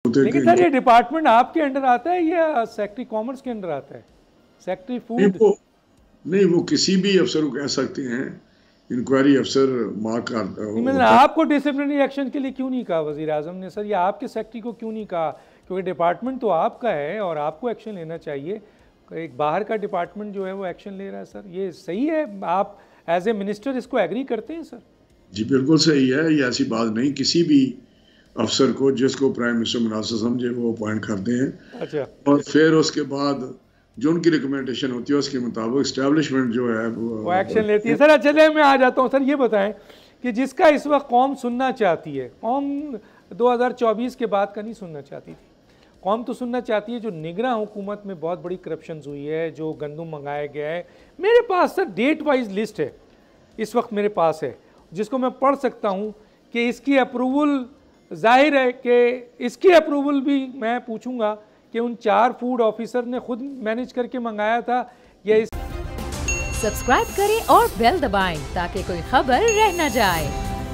लेकिन सर ये डिपार्टमेंट आपके अंडर आता है या सेक्रेटरी कॉमर्स के अंडर आता है? सेक्रेटरी फूड नहीं, वो किसी भी अफसर को कह सकते हैं। इंक्वायरी अफसर मतलब आपको डिसिप्लिनरी एक्शन के लिए क्यों नहीं कहा वजीर आजम ने सर, या आपके सेक्रेटरी को क्यों नहीं कहा? क्योंकि डिपार्टमेंट तो आपका है और आपको एक्शन लेना चाहिए। एक बाहर का डिपार्टमेंट जो है वो एक्शन ले रहा है सर, ये सही है? आप एज ए मिनिस्टर इसको एग्री करते हैं सर? जी बिल्कुल सही है, ये ऐसी बात नहीं। किसी भी अफसर को जिसको प्राइम मिनिस्टर मुनासिब समझे वो अपॉइंट करते हैं। अच्छा। और फिर उसके बाद जो उनकी रिकमेंडेशन होती है उसके मुताबिक एस्टेब्लिशमेंट जो है वो एक्शन लेती है सर। चले मैं आ जाता हूँ सर, ये बताएं कि जिसका इस वक्त कौम सुनना चाहती है, कौम 2024 के बाद का नहीं सुनना चाहती थी, कौम तो सुनना चाहती है जो निगरान हुकूमत में बहुत बड़ी करप्शन हुई है, जो गंदम मंगाया गया है। मेरे पास सर डेट वाइज लिस्ट है इस वक्त मेरे पास है, जिसको मैं पढ़ सकता हूँ कि इसकी अप्रूवल, जाहिर है कि इसकी अप्रूवल भी मैं पूछूंगा कि उन 4 फूड ऑफिसर ने खुद मैनेज करके मंगाया था या इस। सब्सक्राइब करें और बेल दबाएं ताकि कोई खबर रह न जाए।